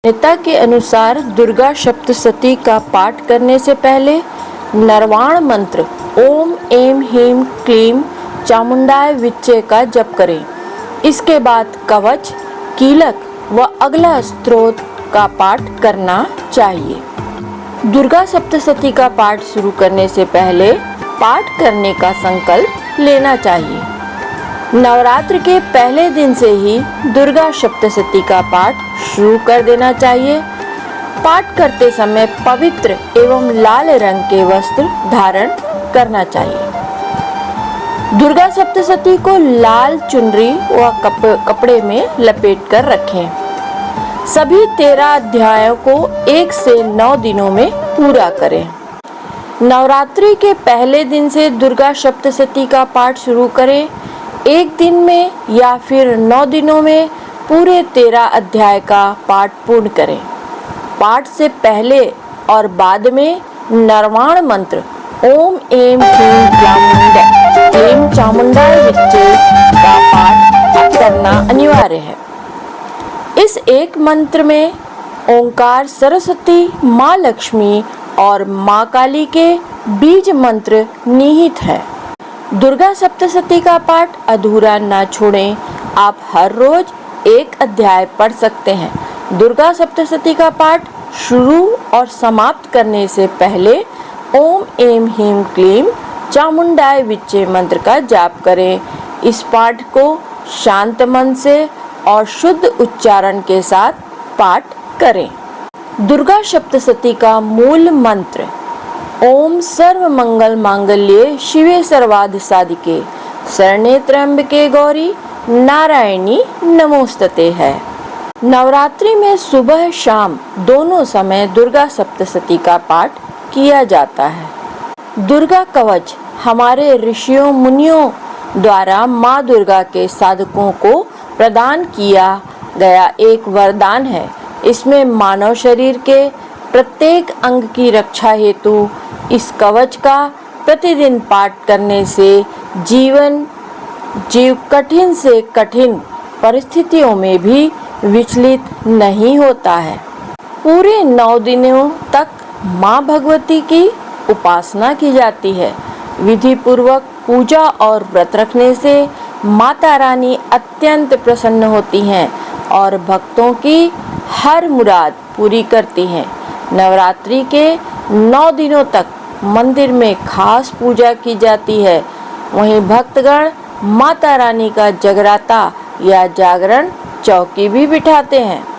नेता के अनुसार दुर्गा सप्तशती का पाठ करने से पहले नरवाण मंत्र ओम ऐं ह्रीं क्लीं चामुंडाय विच्चे का जप करें। इसके बाद कवच, कीलक व अगला स्तोत्र का पाठ करना चाहिए। दुर्गा सप्तशती का पाठ शुरू करने से पहले पाठ करने का संकल्प लेना चाहिए। नवरात्र के पहले दिन से ही दुर्गा सप्तशती का पाठ शुरू कर देना चाहिए। पाठ करते समय पवित्र एवं लाल रंग के वस्त्र धारण करना चाहिए। दुर्गा सप्तशती को लाल चुनरी व कपड़े में लपेट कर रखें। सभी 13 अध्यायों को 1 से 9 दिनों में पूरा करें। नवरात्रि के पहले दिन से दुर्गा सप्तशती का पाठ शुरू करें। एक दिन में या फिर 9 दिनों में पूरे 13 अध्याय का पाठ पूर्ण करें। पाठ से पहले और बाद में नरवाण मंत्र ओम ऐं ह्रीं चामुंडाय विच्चे का पाठ करना अनिवार्य है। इस एक मंत्र में ओंकार सरस्वती, माँ लक्ष्मी और माँ काली के बीज मंत्र निहित है। दुर्गा सप्तशती का पाठ अधूरा न छोड़ें। आप हर रोज एक अध्याय पढ़ सकते हैं। दुर्गा सप्तशती का पाठ शुरू और समाप्त करने से पहले ओम ऐं ह्रीं क्लीं चामुंडाय विच्चे मंत्र का जाप करें। इस पाठ को शांत मन से और शुद्ध उच्चारण के साथ पाठ करें। दुर्गा सप्तशती का मूल मंत्र ओम सर्व मंगल मांगल्ये शिवे सर्वार्थ साधिके शरण्ये त्र्यंबके गौरी नारायणी नमोस्तुते है। नवरात्रि में सुबह शाम दोनों समय दुर्गा सप्तशती का पाठ किया जाता है। दुर्गा कवच हमारे ऋषियों मुनियों द्वारा माँ दुर्गा के साधकों को प्रदान किया गया एक वरदान है। इसमें मानव शरीर के प्रत्येक अंग की रक्षा हेतु इस कवच का प्रतिदिन पाठ करने से जीव कठिन से कठिन परिस्थितियों में भी विचलित नहीं होता है। पूरे 9 दिनों तक माँ भगवती की उपासना की जाती है। विधि पूर्वक पूजा और व्रत रखने से माता रानी अत्यंत प्रसन्न होती हैं और भक्तों की हर मुराद पूरी करती हैं। नवरात्रि के 9 दिनों तक मंदिर में खास पूजा की जाती है। वहीं भक्तगण माता रानी का जगराता या जागरण चौकी भी बिठाते हैं।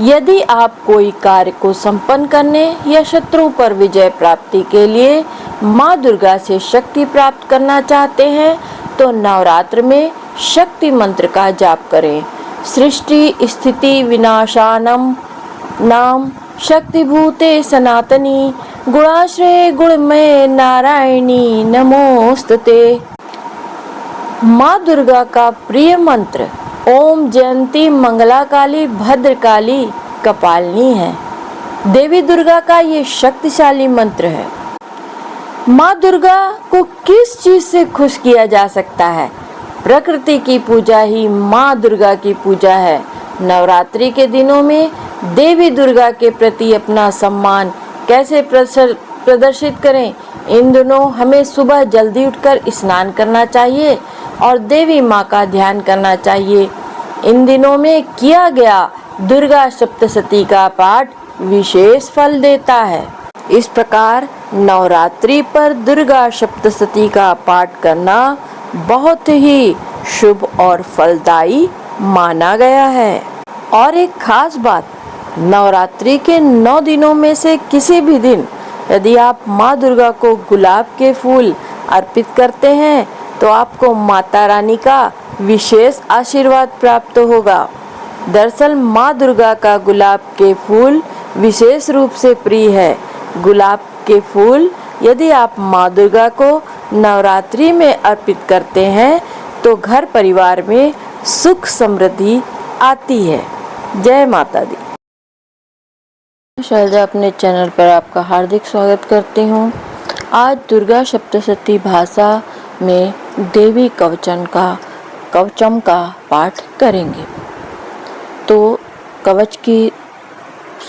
यदि आप कोई कार्य को संपन्न करने या शत्रु पर विजय प्राप्ति के लिए माँ दुर्गा से शक्ति प्राप्त करना चाहते हैं तो नवरात्र में शक्ति मंत्र का जाप करें। सृष्टि स्थिति विनाशानम नाम शक्तिभूते सनातनी गुणाश्रय गुणमय नारायणी नमोस्तुते। माँ दुर्गा का प्रिय मंत्र ओम जयंती मंगला काली भद्रकाली कपालिनी है। देवी दुर्गा का ये शक्तिशाली मंत्र है। माँ दुर्गा को किस चीज से खुश किया जा सकता है? प्रकृति की पूजा ही माँ दुर्गा की पूजा है। नवरात्रि के दिनों में देवी दुर्गा के प्रति अपना सम्मान कैसे प्रदर्शित करें? इन दिनों हमें सुबह जल्दी उठकर स्नान करना चाहिए और देवी माँ का ध्यान करना चाहिए। इन दिनों में किया गया दुर्गा सप्तशती का पाठ विशेष फल देता है। इस प्रकार नवरात्रि पर दुर्गा सप्तशती का पाठ करना बहुत ही शुभ और फलदायी माना गया है। और एक खास बात, नवरात्रि के 9 दिनों में से किसी भी दिन यदि आप माँ दुर्गा को गुलाब के फूल अर्पित करते हैं तो आपको माता रानी का विशेष आशीर्वाद प्राप्त होगा। दरअसल माँ दुर्गा का गुलाब के फूल विशेष रूप से प्रिय है। गुलाब के फूल यदि आप माँ दुर्गा को नवरात्रि में अर्पित करते हैं तो घर परिवार में सुख समृद्धि आती है। जय माता दी। शैलजा अपने चैनल पर आपका हार्दिक स्वागत करती हूँ। आज दुर्गा सप्तशती भाषा में देवी कवचम का पाठ करेंगे। तो कवच की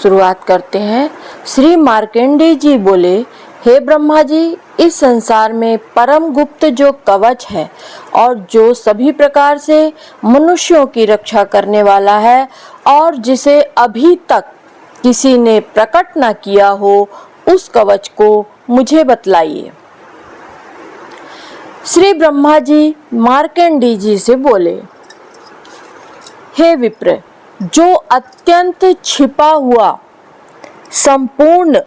शुरुआत करते हैं। श्री मार्कंडेय जी बोले, हे ब्रह्मा जी, इस संसार में परम गुप्त जो कवच है और जो सभी प्रकार से मनुष्यों की रक्षा करने वाला है और जिसे अभी तक किसी ने प्रकट न किया हो, उस कवच को मुझे बतलाइए। श्री ब्रह्मा जी मार्कंडेय जी से बोले, हे विप्र, जो अत्यंत छिपा हुआ संपूर्ण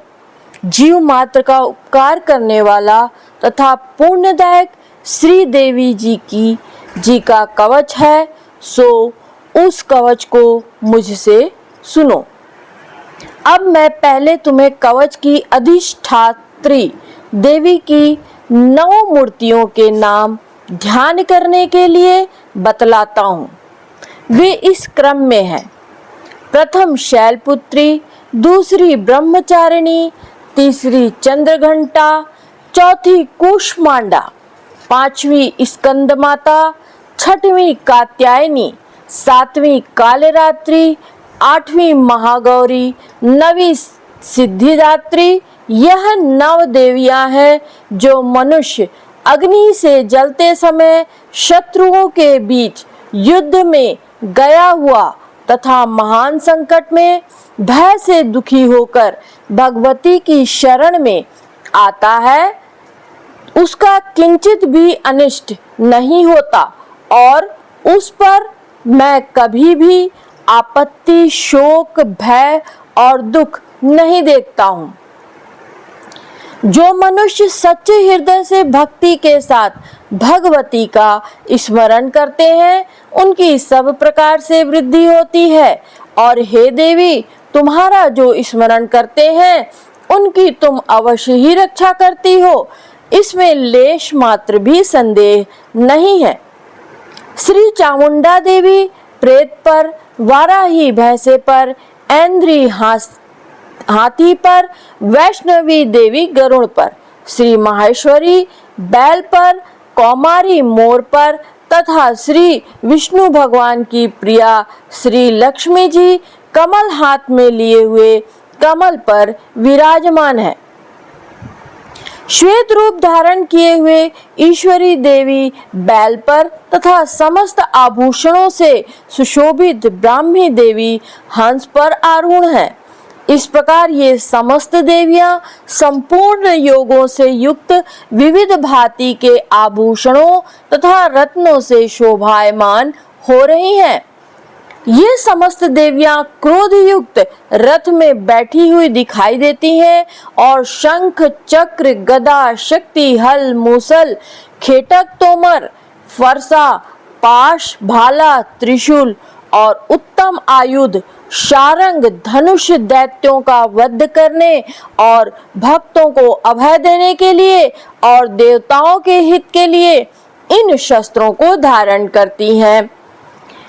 जीव मात्र का उपकार करने वाला तथा पुण्यदायक श्री देवी जी का कवच है, सो उस कवच को मुझसे सुनो। अब मैं पहले तुम्हें कवच की अधिष्ठात्री देवी की 9 मूर्तियों के नाम ध्यान करने के लिए बतलाता हूँ। वे इस क्रम में हैं: प्रथम शैलपुत्री, दूसरी ब्रह्मचारिणी, तीसरी चंद्रघंटा, चौथी कूष्मांडा, पांचवी स्कंद माता, छठवीं कात्यायनी, सातवीं कालरात्रि, आठवीं महागौरी, नवीं सिद्धिदात्री। यह 9 देवियां हैं जो मनुष्य अग्नि से जलते समय शत्रुओं के बीच युद्ध में गया हुआ तथा महान संकट में भय से दुखी होकर भगवती की शरण में आता है, उसका किंचित भी अनिष्ट नहीं होता और उस पर मैं कभी भी आपत्ति, शोक, भय और दुख नहीं देखता हूँ। जो मनुष्य सच्चे हृदय से भक्ति के साथ भगवती का स्मरण करते हैं, उनकी सब प्रकार से वृद्धि होती है। और हे देवी, तुम्हारा जो स्मरण करते हैं उनकी तुम अवश्य ही रक्षा करती हो, इसमें लेश मात्र भी संदेह नहीं है। श्री चामुंडा देवी प्रेत पर, वाराही भैंसे पर, ऐन्द्री हाथी पर, वैष्णवी देवी गरुड़ पर, श्री माहेश्वरी बैल पर, कौमारी मोर पर तथा श्री विष्णु भगवान की प्रिया श्री लक्ष्मी जी कमल हाथ में लिए हुए कमल पर विराजमान है। श्वेत रूप धारण किए हुए ईश्वरी देवी बैल पर तथा समस्त आभूषणों से सुशोभित ब्राह्मी देवी हंस पर आरूढ़ है। इस प्रकार ये समस्त देवियां संपूर्ण योगों से युक्त विविध भांति के आभूषणों तथा रत्नों से शोभायमान हो रही हैं। ये समस्त देवियां क्रोध युक्त रथ में बैठी हुई दिखाई देती हैं और शंख, चक्र, गदा, शक्ति, हल, मूसल, खेटक, तोमर, फरसा, पाश, भाला, त्रिशूल और उत्तम आयुध, शारंग, धनुष दैत्यों का वध करने और भक्तों को अभय देने के लिए और देवताओं के हित के लिए इन शस्त्रों को धारण करती हैं।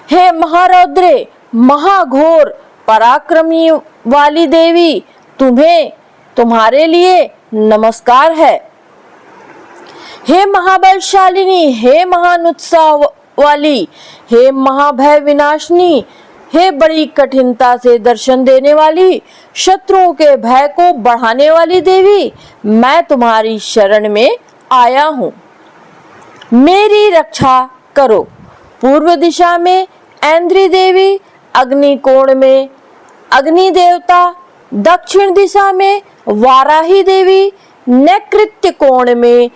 हे महारौद्रे, महाघोर पराक्रमी वाली देवी, तुम्हारे लिए नमस्कार है। हे महाबलशालिनी, हे महान उत्साह वाली, हे महाभय विनाशिनी, हे बड़ी कठिनता से दर्शन देने वाली, शत्रुओं के भय को बढ़ाने वाली देवी, मैं तुम्हारी शरण में आया हूँ। मेरी रक्षा करो। पूर्व दिशा में ऐन्द्री देवी, अग्नि कोण में अग्नि देवता, दक्षिण दिशा में वाराही देवी, नैऋत्य कोण में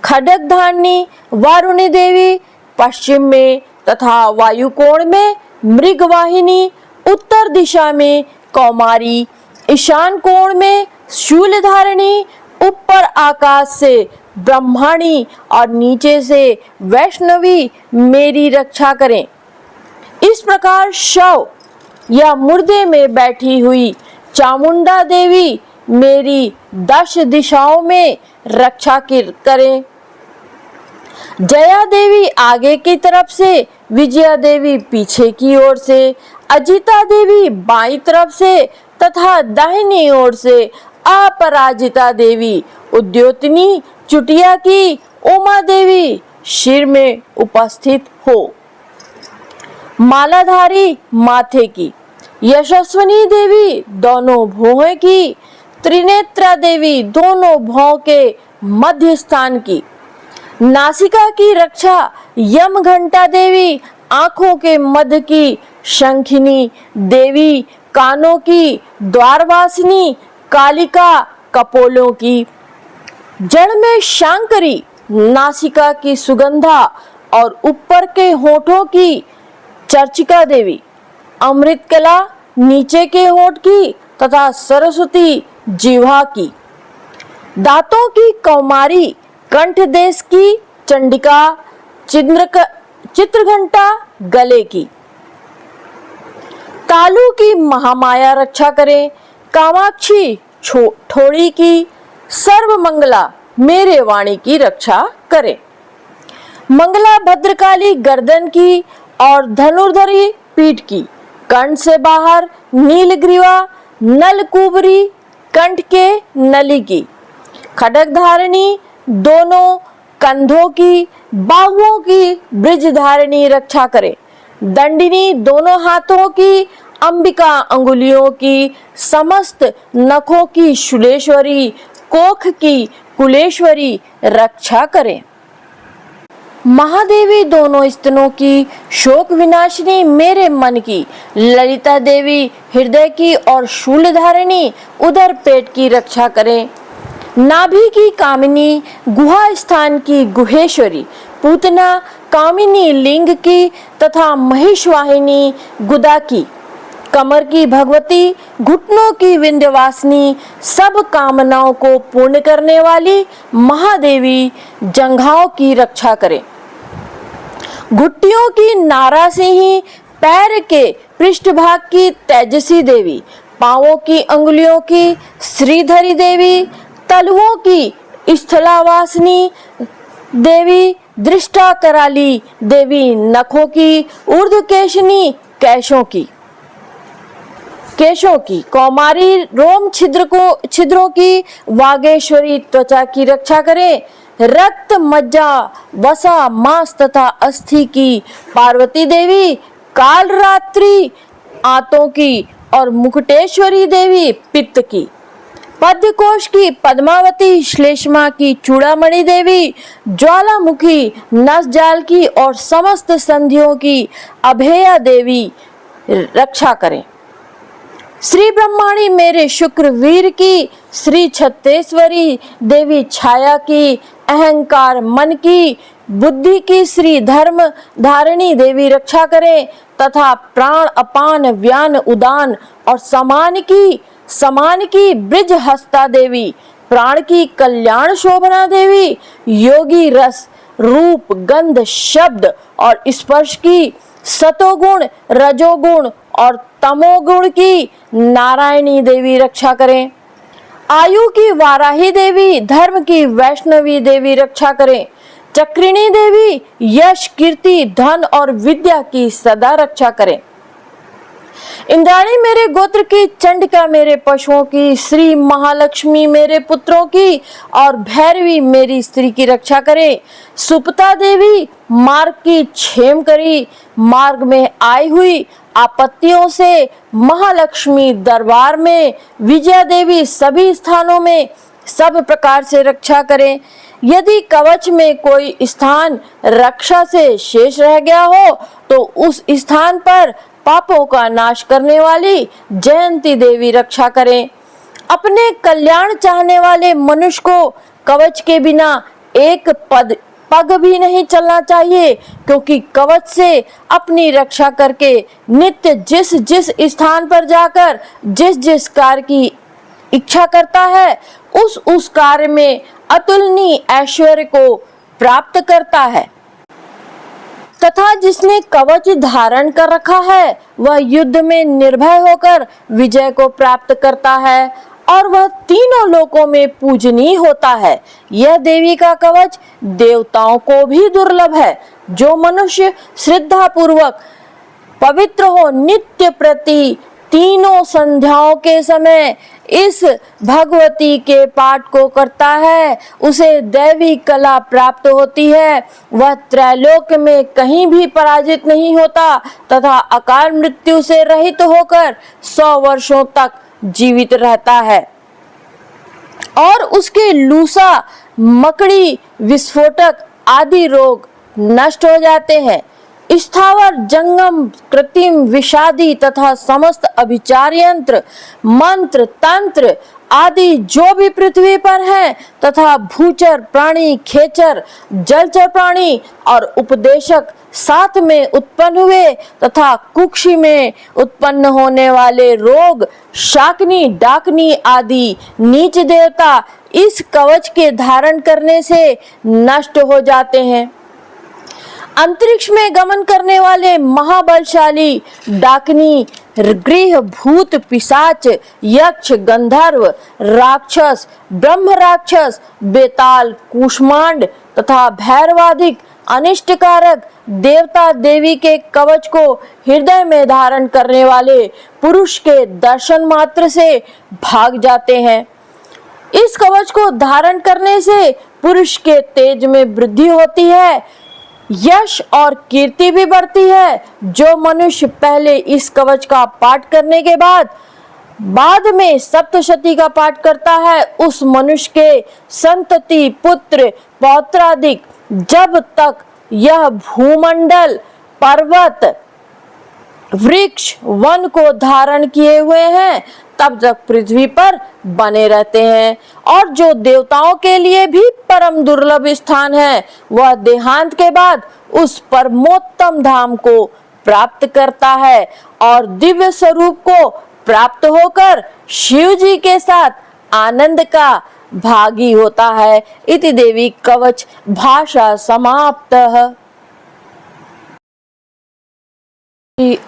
खड्गधारिणी वारुणी देवी, पश्चिम में तथा वायु कोण में मृगवाहिनी, उत्तर दिशा में कौमारी, ईशान कोण में शूलधारिणी, ऊपर आकाश से ब्रह्माणी और नीचे से वैष्णवी मेरी रक्षा करें। इस प्रकार शव या मुर्दे में बैठी हुई चामुंडा देवी मेरी 10 दिशाओं में रक्षा करें। जया देवी आगे की तरफ से, विजया देवी पीछे की ओर से, अजिता देवी बाईं तरफ से तथा दाहिनी ओर से अपराजिता देवी, उद्योतनी चुटिया की उमा देवी शिर में उपस्थित हो। मालाधारी माथे की यशस्विनी देवी दोनों भुवों की, त्रिनेत्रा देवी दोनों भुवों के मध्य स्थान की, नासिका की रक्षा यम घंटा देवी आंखों के मध्य की, शंखिनी देवी कानों की, द्वारवासिनी कालिका कपोलों की, जड़ में शांकरी नासिका की सुगंधा और ऊपर के होठों की चर्चिका देवी, अमृतकला नीचे के होठ की तथा सरस्वती जिह्वा की, दांतों की कौमारी कंठ देश की चंडिका, चित्रघंटा गले की, तालु की महामाया रक्षा करें, कामाक्षी ठोड़ी की, सर्वमंगला मेरे वाणी की रक्षा करे, मंगला भद्रकाली गर्दन की और धनुर्धरी पीठ की, कंठ से बाहर नीलग्रीवा नलकुबरी कंठ के नली की, खड्ग धारिणी दोनों कंधों की, बाहुओं की ब्रिज धारिणी रक्षा करे, दंडिनी दोनों हाथों की, अंबिका अंगुलियों की, समस्त नखों की शूलेश्वरी, कोख की कुलेश्वरी रक्षा करें, महादेवी दोनों स्तनों की, शोक विनाशिनी मेरे मन की, ललिता देवी हृदय की और शूलधारिणी उदर पेट की रक्षा करें, नाभि की कामिनी गुहा स्थान की गुहेश्वरी, पूतना कामिनी लिंग की तथा महिषवाहिनी गुदा की, कमर की भगवती, घुटनों की विंध्यवासिनी, सब कामनाओं को पूर्ण करने वाली महादेवी जंघाओं की रक्षा करे, घुट्टियों की नारासिंही, पैर के पृष्ठभाग की तेजसी देवी, पांवों की अंगुलियों की श्रीधरी देवी, तलवों की स्थलावासिनी देवी, दृष्टा कराली देवी, नखों की ऊर्ध्वकेशिनी केशों की, कौमारी रोम छिद्रों की, वागेश्वरी त्वचा की रक्षा करें, रक्त मज्जा वसा मांस तथा अस्थि की पार्वती देवी, कालरात्रि आंतों की और मुकुटेश्वरी देवी पित्त की, पद्मकोश की पद्मावती, श्लेष्मा की चूड़ामणि देवी, ज्वालामुखी नसजाल की और समस्त संधियों की अभेया देवी रक्षा करें, श्री ब्रह्माणी मेरे शुक्र वीर की, श्री छत्तेश्वरी देवी छाया की, अहंकार मन की, बुद्धि की श्री धर्म धारिणी देवी रक्षा करें तथा प्राण अपान व्यान उदान और समान की ब्रिज हस्ता देवी, प्राण की कल्याण शोभना देवी, योगी रस रूप गंध शब्द और स्पर्श की, सतोगुण रजोगुण और तमोगुण की नारायणी देवी रक्षा करें, आयु की वाराही देवी, धर्म की वैष्णवी देवी रक्षा करें, चक्रिणी देवी यश कीर्ति धन और विद्या की सदा रक्षा करें, इंद्राणी मेरे गोत्र की, चंडिका मेरे पशुओं की, श्री महालक्ष्मी मेरे पुत्रों की और भैरवी मेरी स्त्री की रक्षा करे, सुपता देवी मार्ग की क्षेम करी, मार्ग में आई हुई आपत्तियों से महालक्ष्मी दरबार में, विजया देवी सभी स्थानों में सब प्रकार से रक्षा करें, यदि कवच में कोई स्थान रक्षा से शेष रह गया हो तो उस स्थान पर पापों का नाश करने वाली जयंती देवी रक्षा करें, अपने कल्याण चाहने वाले मनुष्य को कवच के बिना एक पग भी नहीं चलना चाहिए, क्योंकि कवच से अपनी रक्षा करके नित्य जिस जिस स्थान पर जाकर जिस जिस कार्य की इच्छा करता है उस कार्य में अतुलनीय ऐश्वर्य को प्राप्त करता है, तथा जिसने कवच धारण कर रखा है वह युद्ध में निर्भय होकर विजय को प्राप्त करता है और वह तीनों लोकों में पूजनीय होता है। यह देवी का कवच देवताओं को भी दुर्लभ है। जो मनुष्य श्रद्धा पूर्वक पवित्र हो, नित्य प्रति तीनों संध्याओं के समय इस भगवती के पाठ को करता है, उसे दैवी कला प्राप्त होती है। वह त्रैलोक में कहीं भी पराजित नहीं होता तथा अकाल मृत्यु से रहित होकर 100 वर्षों तक जीवित रहता है और उसके लूसा, मकड़ी, विस्फोटक आदि रोग नष्ट हो जाते हैं। स्थावर, जंगम, कृत्रिम, विषादी तथा समस्त अभिचार यंत्र, मंत्र, तंत्र आदि जो भी पृथ्वी पर हैं तथा भूचर प्राणी, खेचर, जलचर प्राणी और उपदेशक साथ में उत्पन्न हुए तथा कुक्षी में उत्पन्न होने वाले रोग, शाकनी, डाकनी आदि नीच देवता इस कवच के धारण करने से नष्ट हो जाते हैं। अंतरिक्ष में गमन करने वाले महाबलशाली डाकनी, गृह, भूत, पिशाच, यक्ष, गंधर्व, राक्षस, ब्रह्म राक्षस, बेताल, कूष्मांड तथा भैरवादिक अनिष्टकारक देवता देवी के कवच को हृदय में धारण करने वाले पुरुष के दर्शन मात्र से भाग जाते हैं। इस कवच को धारण करने से पुरुष के तेज में वृद्धि होती है, यश और कीर्ति भी बढ़ती है। जो मनुष्य पहले इस कवच का पाठ करने के बाद में सप्तशती का पाठ करता है, उस मनुष्य के संतति, पुत्र, पौत्रादिक जब तक यह भूमंडल, पर्वत, वृक्ष, वन को धारण किए हुए हैं तब तक पृथ्वी पर बने रहते हैं। और जो देवताओं के लिए भी परम दुर्लभ स्थान है, वह देहांत के बाद उस परमोत्तम धाम को प्राप्त करता है और दिव्य स्वरूप को प्राप्त होकर शिव जी के साथ आनंद का भागी होता है। इति देवी कवच भाषा समाप्तः।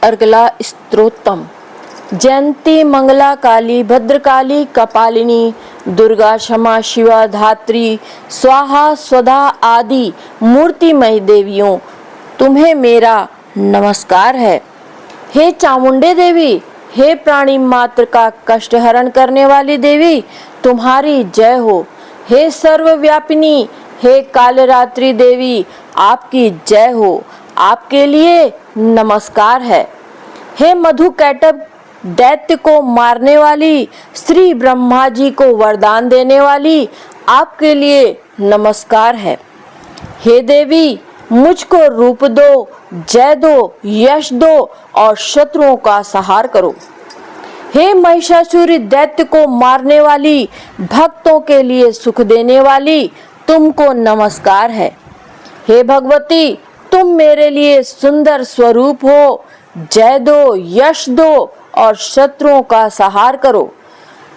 अर्गला स्तोत्रम। जयंती, मंगला, काली, भद्रकाली, कपालिनी, दुर्गा, क्षमा, शिवा, धात्री, स्वाहा, स्वधा आदि मूर्तिमय देवियों, तुम्हें मेरा नमस्कार है। हे चामुंडे देवी, हे प्राणी मात्र का कष्ट हरण करने वाली देवी, तुम्हारी जय हो। हे सर्वव्यापिनी, हे कालरात्रि देवी, आपकी जय हो, आपके लिए नमस्कार है। हे मधुकैटभ दैत्य को मारने वाली, श्री ब्रह्मा जी को वरदान देने वाली, आपके लिए नमस्कार है। हे देवी, मुझको रूप दो, जय दो, यश दो और शत्रुओं का संहार करो। हे महिषासुर दैत्य को मारने वाली, भक्तों के लिए सुख देने वाली, तुमको नमस्कार है। हे भगवती, तुम मेरे लिए सुंदर स्वरूप हो, जय दो, यश दो और शत्रुओं का संहार करो।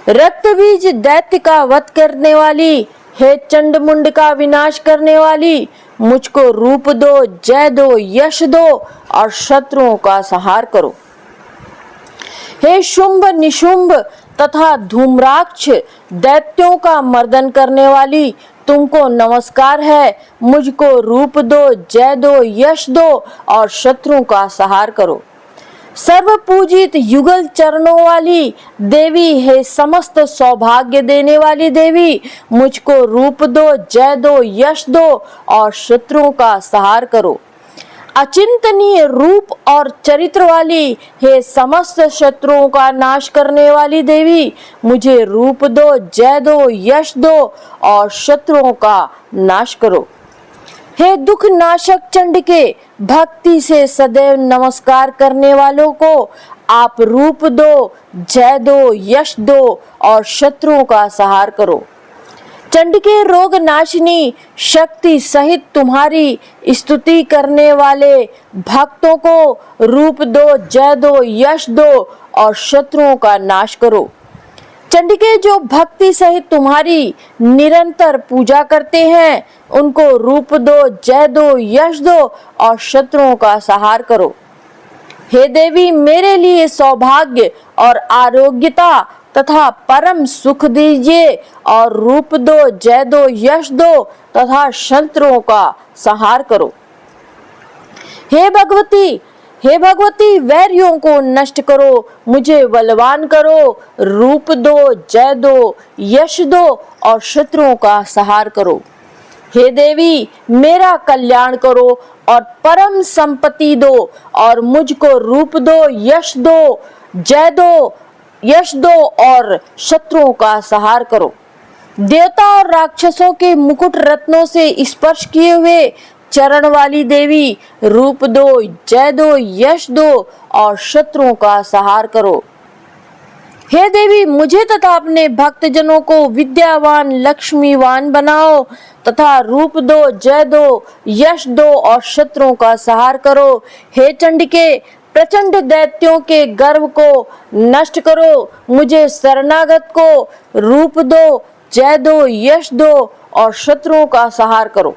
रक्त बीज दैत्य का वध करने वाली, हे चंडमुंड का विनाश करने वाली, मुझको रूप दो, जय दो, यश दो और शत्रुओं का संहार करो। हे शुंभ, निशुंभ तथा धूम्राक्ष दैत्यों का मर्दन करने वाली, तुमको नमस्कार है। मुझको रूप दो, जय दो, यश दो और शत्रुओं का संहार करो। सर्व पूजित युगल चरणों वाली देवी, हे समस्त सौभाग्य देने वाली देवी, मुझको रूप दो, जय दो, यश दो और शत्रुओं का संहार करो। अचिंतनीय रूप और चरित्र वाली, हे समस्त शत्रुओं का नाश करने वाली देवी, मुझे रूप दो, जय दो, यश दो और शत्रुओं का नाश करो। हे दुख नाशक चंडिके, भक्ति से सदैव नमस्कार करने वालों को आप रूप दो, जय दो, यश दो और शत्रुओं का संहार करो। चंडिके रोग नाशिनी शक्ति सहित तुम्हारी स्तुति करने वाले भक्तों को रूप दो, जय दो, यश दो और शत्रुओं का नाश करो। चंडिके जो भक्ति सहित तुम्हारी निरंतर पूजा करते हैं, उनको रूप दो, जय दो, यश दो और शत्रुओं का संहार करो। हे देवी, मेरे लिए सौभाग्य और आरोग्यता तथा परम सुख दीजिए और रूप दो, जय दो, यश दो तथा शत्रुओं का संहार करो। हे भगवती, हे भगवती, वैरियों को नष्ट करो, मुझे बलवान करो, रूप दो, जय दो, यश दो और शत्रुओं का संहार करो। हे देवी, मेरा कल्याण करो और परम संपत्ति दो और मुझको रूप दो, यश दो, जय दो, यश दो और शत्रुओं का संहार करो। देवता और राक्षसों के मुकुट रत्नों से स्पर्श किए हुए चरण वाली देवी, रूप दो, जय दो, यश दो और शत्रुओं का संहार करो। हे देवी, मुझे तथा अपने भक्तजनों को विद्यावान, लक्ष्मीवान बनाओ तथा रूप दो, जय दो, यश दो और शत्रुओं का संहार करो। हे चंडिके, प्रचंड दैत्यों के गर्व को नष्ट करो, मुझे शरणागत को रूप दो, जय दो, यश दो और शत्रुओं का संहार करो।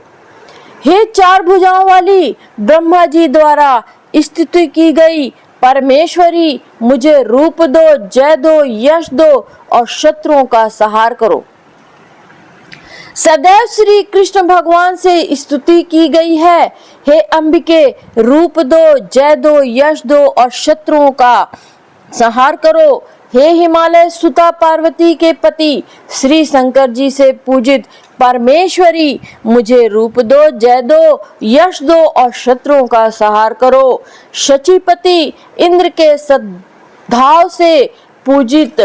हे चार भुजाओं वाली ब्रह्मा जी द्वारा स्तुति की गई परमेश्वरी, मुझे रूप दो, जय दो, यश दो और शत्रुओं का संहार करो। सदैव श्री कृष्ण भगवान से स्तुति की गई है। हे अंबिके, रूप दो, जय दो, यश दो और शत्रुओं का संहार करो। हे हिमालय सुता पार्वती के पति श्री शंकर जी से पूजित परमेश्वरी, मुझे रूप दो, जय दो, यश दो और शत्रुओं का संहार करो। शचीपति इंद्र के सद्भाव से पूजित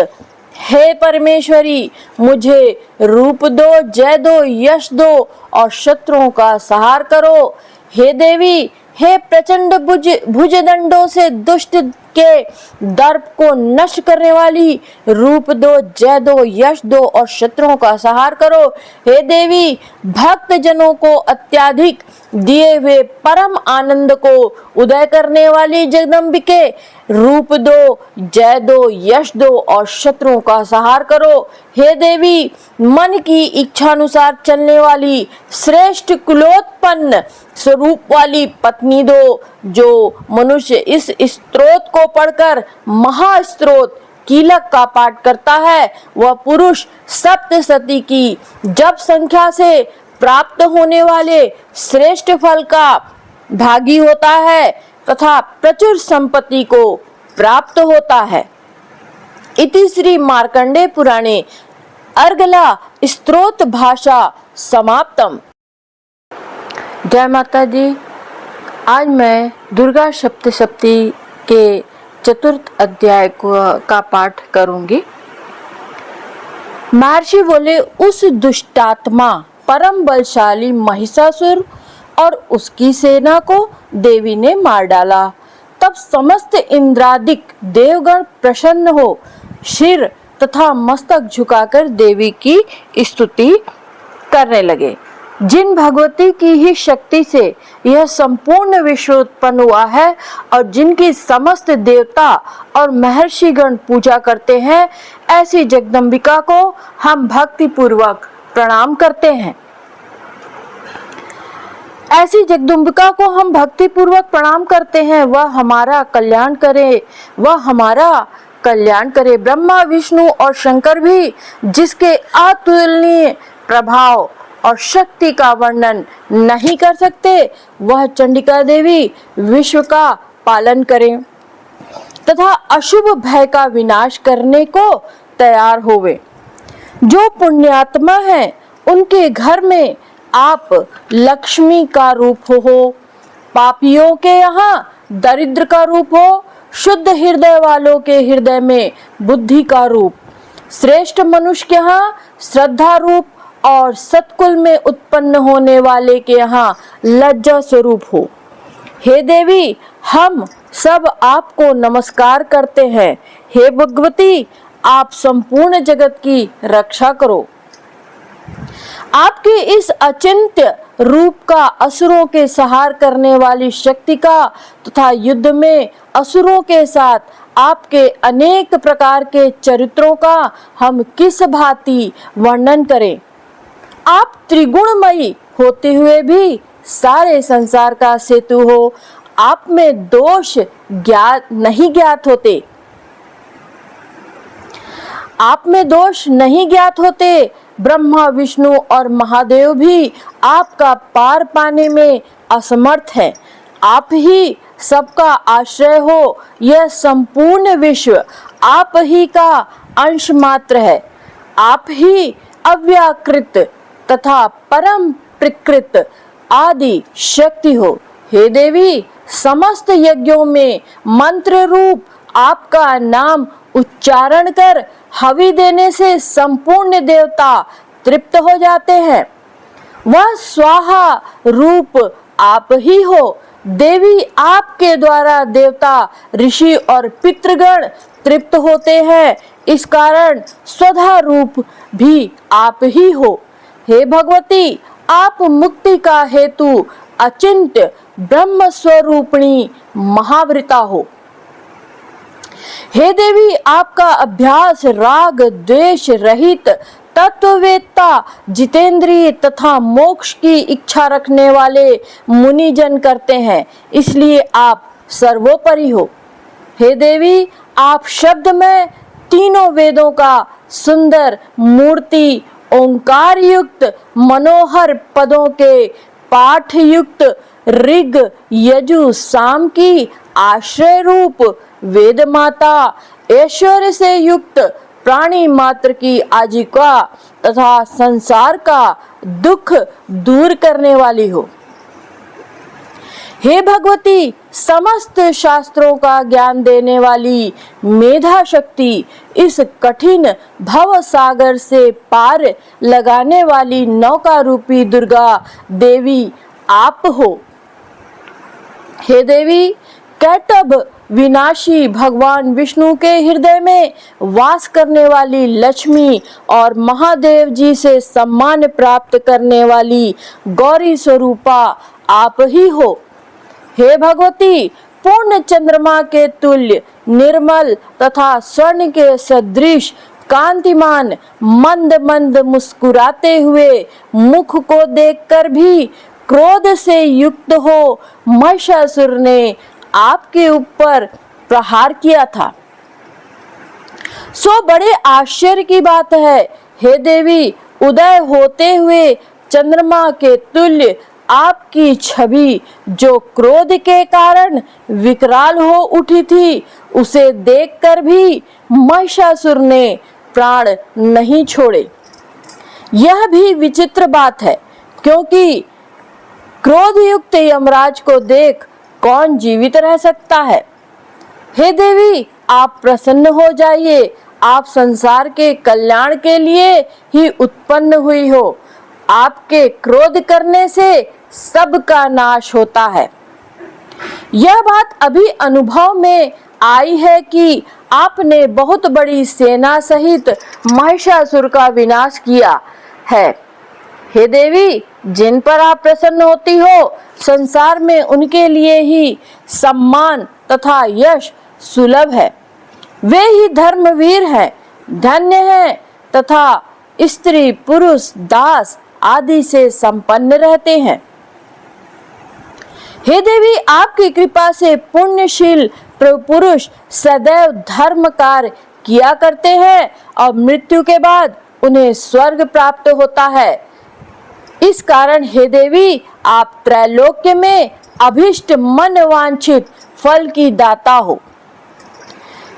हे परमेश्वरी, मुझे रूप दो, जय दो, यश दो और शत्रुओं का संहार करो। हे देवी, हे प्रचंड भुजदंडों से दुष्ट के दर्प को नष्ट करने वाली, रूप दो, जय दो, यश दो और शत्रुओं का संहार करो। हे देवी, भक्त जनों को अत्याधिक दिए हुए परम आनंद को उदय करने वाली जगदम्बिके, रूप दो, जय दो, यश दो और शत्रुओं का संहार करो। हे देवी, मन की इच्छानुसार चलने वाली श्रेष्ठ कुलोत्पन्न स्वरूप वाली पत्नी दो, जो मनुष्य इस स्तोत्र को पढ़कर महास्त्रोत कीलक का पाठ करता है, वह पुरुष सप्तशती की जप संख्या से प्राप्त होने वाले श्रेष्ठ फल का भागी होता है तथा प्रचुर संपत्ति को प्राप्त होता है। इति श्री मार्कंडे पुराणे अर्गला स्तोत्र भाषा समाप्तम। जय माता दी। आज मैं दुर्गा सप्तशती के चतुर्थ अध्याय का पाठ करूंगी। महर्षि बोले, उस दुष्टात्मा परम बलशाली महिषासुर और उसकी सेना को देवी ने मार डाला। तब समस्त इंद्रादिक देवगण प्रसन्न हो सिर तथा मस्तक झुकाकर देवी की स्तुति करने लगे। जिन भगवती की ही शक्ति से यह संपूर्ण विश्व उत्पन्न हुआ है और जिनकी समस्त देवता और महर्षिगण पूजा करते हैं, ऐसी जगदम्बिका को हम भक्ति पूर्वक प्रणाम करते हैं। ऐसी जगदम्बिका को हम भक्ति पूर्वक प्रणाम करते हैं। वह हमारा कल्याण करे, वह हमारा कल्याण करे। ब्रह्मा, विष्णु और शंकर भी जिसके अतुलनीय प्रभाव और शक्ति का वर्णन नहीं कर सकते, वह चंडिका देवी विश्व का पालन करें तथा अशुभ भय का विनाश करने को तैयार होवे। जो पुण्यात्मा है, उनके घर में आप लक्ष्मी का रूप हो, पापियों के यहाँ दरिद्र का रूप हो, शुद्ध हृदय वालों के हृदय में बुद्धि का रूप, श्रेष्ठ मनुष्य के यहाँ श्रद्धा रूप और सत्कुल में उत्पन्न होने वाले के यहाँ लज्जा स्वरूप हो। हे देवी, हम सब आपको नमस्कार करते हैं। हे भगवती, आप संपूर्ण जगत की रक्षा करो। आपके इस अचिंत्य रूप का असुरों के संहार करने वाली शक्ति का तथा युद्ध में असुरों के साथ आपके अनेक प्रकार के चरित्रों का हम किस भांति वर्णन करें। आप त्रिगुणमयी होते हुए भी सारे संसार का सेतु हो। आप में दोष नहीं ज्ञात होते। आप में दोष नहीं ज्ञात होते। ब्रह्मा, विष्णु और महादेव भी आपका पार पाने में असमर्थ है। आप ही सबका आश्रय हो। यह संपूर्ण विश्व आप ही का अंश मात्र है। आप ही अव्याकृत तथा परम प्रकृत आदि शक्ति हो। हे देवी, समस्त यज्ञों में मंत्र रूप आपका नाम उच्चारण कर हवि देने से संपूर्ण देवता तृप्त हो जाते हैं। वह स्वाहा रूप आप ही हो। देवी, आपके द्वारा देवता, ऋषि और पितृगण तृप्त होते हैं। इस कारण स्वधा रूप भी आप ही हो। हे भगवती, आप मुक्ति का हेतु अचिंत्य ब्रह्म स्वरूपिणी महावृता हो। हे देवी, आपका अभ्यास राग द्वेष रहित तत्ववेत्ता, जितेंद्रिय तथा मोक्ष की इच्छा रखने वाले मुनिजन करते हैं, इसलिए आप सर्वोपरि हो। हे देवी, आप शब्द में तीनों वेदों का सुंदर मूर्ति, ओंकार युक्त मनोहर पदों के पाठ युक्त ऋग यजु साम की आश्रय रूप वेद माता, ऐश्वर्य से युक्त प्राणी मात्र की आजीविका तथा संसार का दुख दूर करने वाली हो। हे भगवती, समस्त शास्त्रों का ज्ञान देने वाली मेधा शक्ति, इस कठिन भव सागर से पार लगाने वाली नौका रूपी दुर्गा देवी आप हो। हे देवी, कैटभ विनाशी भगवान विष्णु के हृदय में वास करने वाली लक्ष्मी और महादेव जी से सम्मान प्राप्त करने वाली गौरी स्वरूपा आप ही हो। हे भगवती, पूर्ण चंद्रमा के तुल्य निर्मल तथा स्वर्ण के सदृश कांतिमान मंद मंद मुस्कुराते हुए मुख को देखकर भी क्रोध से युक्त हो महिषासुर ने आपके ऊपर प्रहार किया था। सो बड़े आश्चर्य की बात है, हे देवी, उदय होते हुए चंद्रमा के तुल्य आपकी छवि जो क्रोध के कारण विकराल हो उठी थी, उसे देखकर भी महिषासुर ने प्राण नहीं छोड़े। यह भी विचित्र बात है, क्योंकि क्रोध युक्त यमराज को देख कौन जीवित रह सकता है। हे देवी, आप प्रसन्न हो जाइए। आप संसार के कल्याण के लिए ही उत्पन्न हुई हो। आपके क्रोध करने से सबका नाश होता है। यह बात अभी अनुभव में आई है कि आपने बहुत बड़ी सेना सहित महिषासुर का विनाश किया है। हे देवी, जिन पर आप प्रसन्न होती हो, संसार में उनके लिए ही सम्मान तथा यश सुलभ है। वे ही धर्मवीर हैं, धन्य हैं तथा स्त्री पुरुष दास आदि से संपन्न रहते हैं। हे देवी, आपकी कृपा से पुण्यशील पुरुष सदैव धर्म कार्य किया करते हैं और मृत्यु के बाद उन्हें स्वर्ग प्राप्त होता है। इस कारण हे देवी, आप त्रैलोक्य में अभिष्ट मन वांछित फल की दाता हो।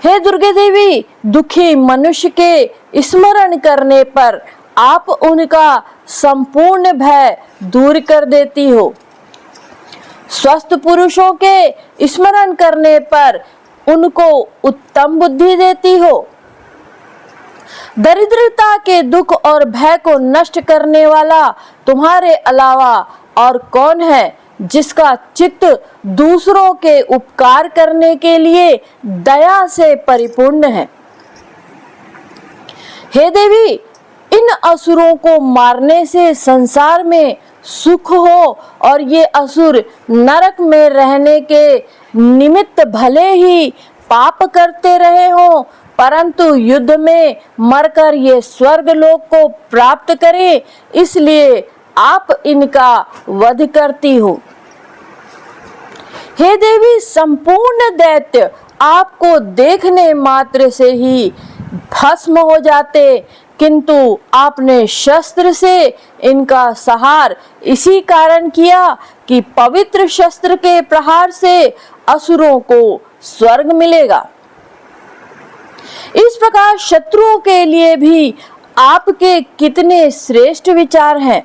हे दुर्गे देवी, दुखी मनुष्य के स्मरण करने पर आप उनका संपूर्ण भय दूर कर देती हो। स्वस्थ पुरुषों के स्मरण करने पर उनको उत्तम बुद्धि देती हो। दरिद्रता के दुख और भय को नष्ट करने वाला तुम्हारे अलावा और कौन है जिसका चित्त दूसरों के उपकार करने के लिए दया से परिपूर्ण है। हे देवी, इन असुरों को मारने से संसार में सुख हो और ये असुर नरक में रहने के निमित्त भले ही पाप करते रहे हों, परंतु युद्ध में मरकर ये स्वर्ग लोक को प्राप्त करें, इसलिए आप इनका वध करती हो। हे देवी, संपूर्ण दैत्य आपको देखने मात्र से ही भस्म हो जाते, किंतु आपने शस्त्र से इनका संहार इसी कारण किया कि पवित्र शस्त्र के प्रहार से असुरों को स्वर्ग मिलेगा। इस प्रकार शत्रुओं के लिए भी आपके कितने श्रेष्ठ विचार हैं।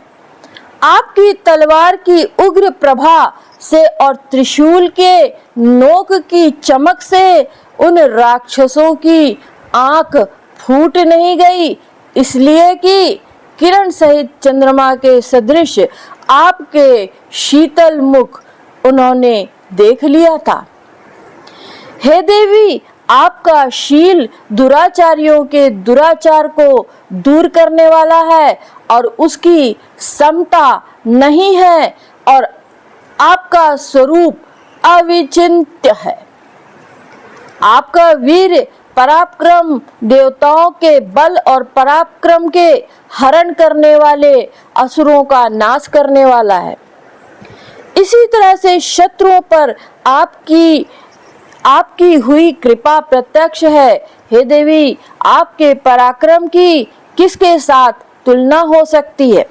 आपकी तलवार की उग्र प्रभा से और त्रिशूल के नोक की चमक से उन राक्षसों की आंख फूट नहीं गई, इसलिए कि किरण सहित चंद्रमा के सदृश आपके शीतल मुख उन्होंने देख लिया था। हे देवी, आपका शील दुराचारियों के दुराचार को दूर करने वाला है और उसकी समता नहीं है, और आपका स्वरूप अविचिंत्य है। आपका वीर पराक्रम देवताओं के बल और पराक्रम के हरण करने वाले असुरों का नाश करने वाला है। इसी तरह से शत्रुओं पर आपकी हुई कृपा प्रत्यक्ष है। हे देवी, आपके पराक्रम की किसके साथ तुलना हो सकती है।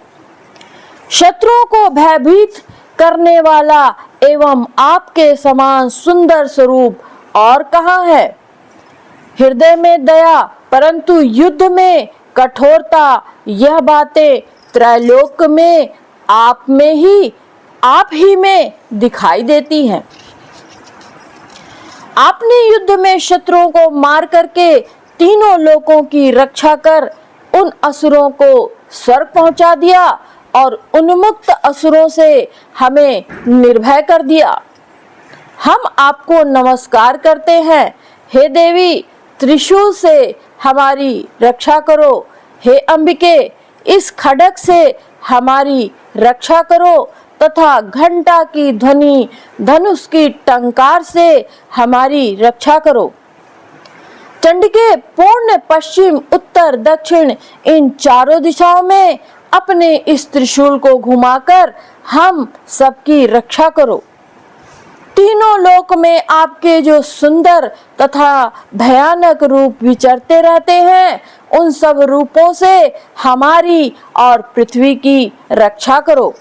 शत्रुओं को भयभीत करने वाला एवं आपके समान सुंदर स्वरूप और कहाँ है। हृदय में दया परंतु युद्ध में कठोरता, यह बातें त्रैलोक में आप ही में दिखाई देती हैं। आपने युद्ध में शत्रुओं को मार करके तीनों लोकों की रक्षा कर उन असुरों को स्वर्ग पहुंचा दिया और उन्मुक्त असुरों से हमें निर्भय कर दिया। हम आपको नमस्कार करते हैं। हे देवी, त्रिशूल से हमारी रक्षा करो। हे अंबिके, इस खड्ग से हमारी रक्षा करो तथा घंटा की ध्वनि, धनुष की टंकार से हमारी रक्षा करो। चंडिके, पूर्ण पश्चिम उत्तर दक्षिण इन चारों दिशाओं में अपने इस त्रिशूल को घुमाकर हम सबकी रक्षा करो। तीनों लोक में आपके जो सुंदर तथा भयानक रूप विचरते रहते हैं, उन सब रूपों से हमारी और पृथ्वी की रक्षा करो।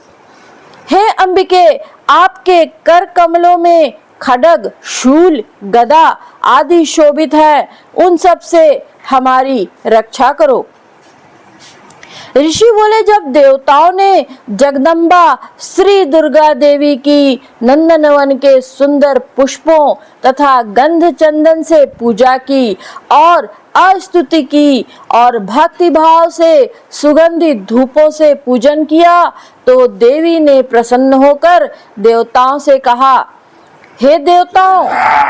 हे अंबिके, आपके कर कमलों में खड्ग, शूल, गदा आदि शोभित है, उन सब से हमारी रक्षा करो। ऋषि बोले, जब देवताओं ने जगदम्बा श्री दुर्गा देवी की नंदनवन के सुंदर पुष्पों तथा गंध चंदन से पूजा की और स्तुति की और भक्ति भाव से सुगंधित धूपों से पूजन किया, तो देवी ने प्रसन्न होकर देवताओं से कहा, हे देवताओं,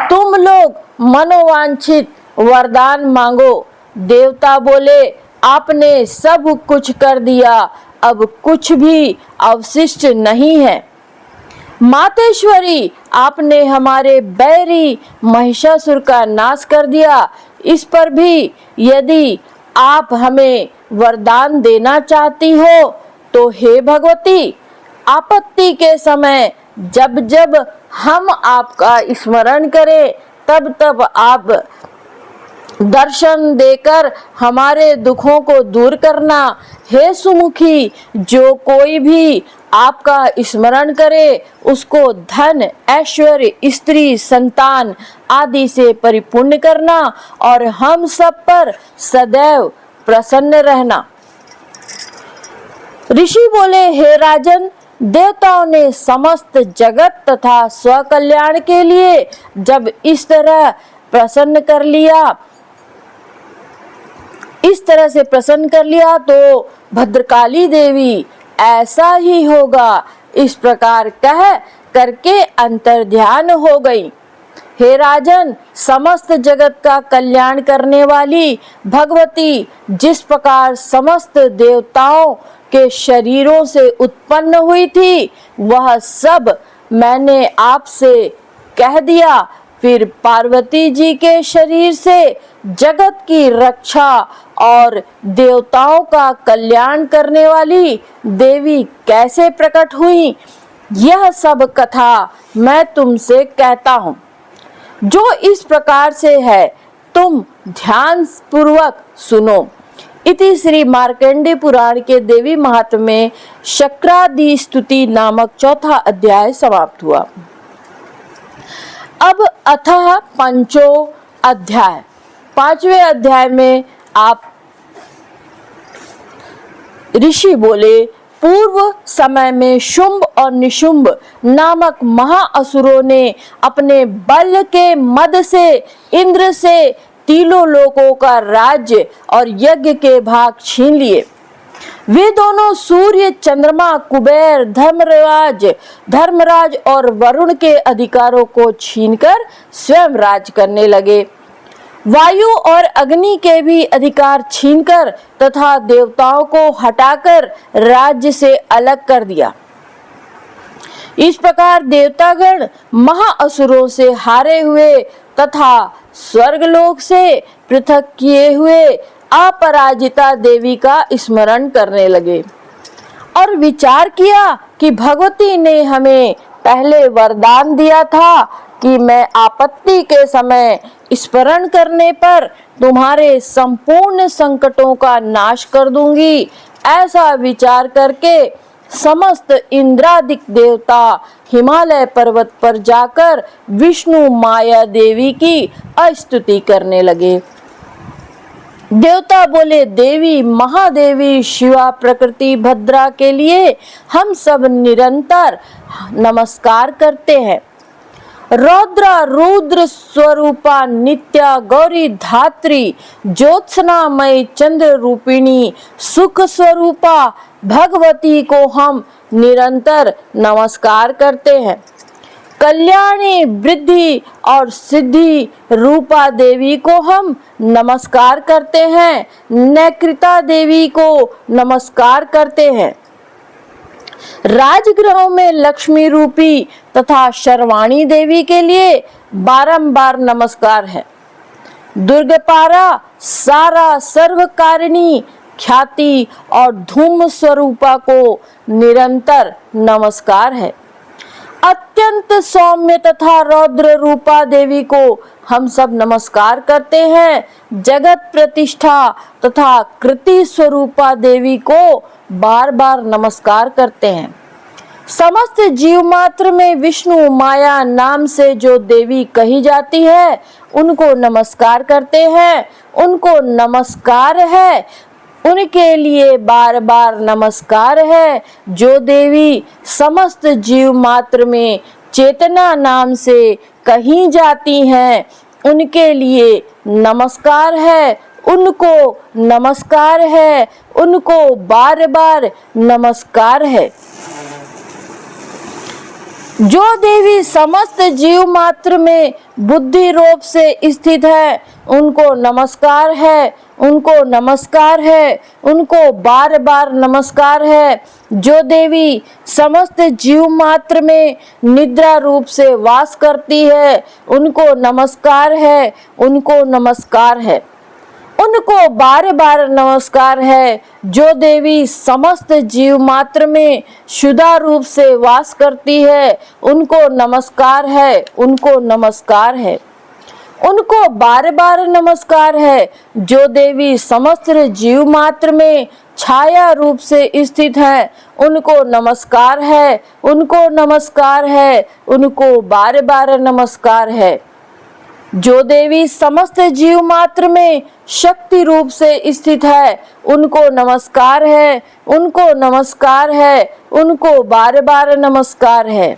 तुम लोग मनोवांछित वरदान मांगो। देवता बोले, आपने सब कुछ कर दिया, अब कुछ भी अवशिष्ट नहीं है। मातेश्वरी, आपने हमारे बैरी महिषासुर का नाश कर दिया। इस पर भी यदि आप हमें वरदान देना चाहती हो तो हे भगवती, आपत्ति के समय जब जब हम आपका स्मरण करें तब तब आप दर्शन देकर हमारे दुखों को दूर करना। हे सुमुखी, जो कोई भी आपका स्मरण करे उसको धन, ऐश्वर्य, स्त्री, संतान आदि से परिपूर्ण करना और हम सब पर सदैव प्रसन्न रहना। ऋषि बोले, हे राजन, देवताओं ने समस्त जगत तथा स्वकल्याण के लिए जब इस तरह से प्रसन्न कर लिया तो भद्रकाली देवी ऐसा ही होगा, इस प्रकार कह करके अंतर्ध्यान हो गई। हे राजन, समस्त जगत का कल्याण करने वाली भगवती जिस प्रकार समस्त देवताओं के शरीरों से उत्पन्न हुई थी, वह सब मैंने आपसे कह दिया। फिर पार्वती जी के शरीर से जगत की रक्षा और देवताओं का कल्याण करने वाली देवी कैसे प्रकट हुई, यह सब कथा मैं तुमसे कहता हूँ। जो इस प्रकार से है, तुम ध्यान पूर्वक सुनो। इति श्री मार्कंडेय पुराण के देवी महात्म्य में शक्रादि स्तुति नामक चौथा अध्याय समाप्त हुआ। अब अथः पंचो अध्याय, 5वें अध्याय में आप ऋषि बोले, पूर्व समय में शुंभ और निशुंभ नामक महाअसुरों ने अपने बल के मद से इंद्र से तीनों लोकों का राज्य और यज्ञ के भाग छीन लिए। वे दोनों सूर्य, चंद्रमा, कुबेर, धर्मराज और वरुण के अधिकारों को छीनकर स्वयं राज करने लगे। वायु और अग्नि के भी अधिकार छीनकर तथा देवताओं को हटाकर राज्य से अलग कर दिया। इस प्रकार देवतागण महाअसुरों से हारे हुए तथा स्वर्गलोक से पृथक किए हुए अपराजिता देवी का स्मरण करने लगे और विचार किया कि भगवती ने हमें पहले वरदान दिया था कि मैं आपत्ति के समय स्मरण करने पर तुम्हारे संपूर्ण संकटों का नाश कर दूंगी। ऐसा विचार करके समस्त इंद्रादिक देवता हिमालय पर्वत पर जाकर विष्णु माया देवी की स्तुति करने लगे। देवता बोले, देवी महादेवी शिवा प्रकृति भद्रा के लिए हम सब निरंतर नमस्कार करते हैं। रौद्र रुद्र स्वरूपा नित्या गौरी धात्री ज्योत्सनामय चंद्र रूपिणी सुख स्वरूपा भगवती को हम निरंतर नमस्कार करते हैं। कल्याणी वृद्धि और सिद्धि रूपा देवी को हम नमस्कार करते हैं। नैकृता देवी को नमस्कार करते हैं। राजगृहों में लक्ष्मी रूपी तथा शर्वाणी देवी के लिए बारंबार नमस्कार है। दुर्गपारा सारा सर्वकारिणी ख्याति और धूम स्वरूपा को निरंतर नमस्कार है। अत्यंत सौम्य तथा रौद्र रूपा देवी को हम सब नमस्कार करते हैं। जगत प्रतिष्ठा तथा कृति स्वरूपा देवी को बार बार नमस्कार करते हैं। समस्त जीव मात्र में विष्णु माया नाम से जो देवी कही जाती है उनको नमस्कार करते हैं। उनको नमस्कार है, उनके लिए बार बार नमस्कार है। जो देवी समस्त जीव मात्र में चेतना नाम से कही जाती हैं उनके लिए नमस्कार है, उनको नमस्कार है, उनको बार बार नमस्कार है। जो देवी समस्त जीव मात्र में बुद्धि रूप से स्थित है उनको नमस्कार है, उनको नमस्कार है, उनको बार बार नमस्कार है। जो देवी समस्त जीव मात्र में निद्रा रूप से वास करती है उनको नमस्कार है, उनको नमस्कार है, उनको बार बार नमस्कार है। जो देवी समस्त जीव मात्र में शुद्धा रूप से वास करती है उनको नमस्कार है, उनको नमस्कार है, उनको बार बार नमस्कार है। जो देवी समस्त जीव मात्र में छाया रूप से स्थित है उनको नमस्कार है, उनको नमस्कार है, उनको बार बार नमस्कार है। जो देवी समस्त जीव मात्र में शक्ति रूप से स्थित है उनको नमस्कार है, उनको नमस्कार है, उनको बार बार नमस्कार है।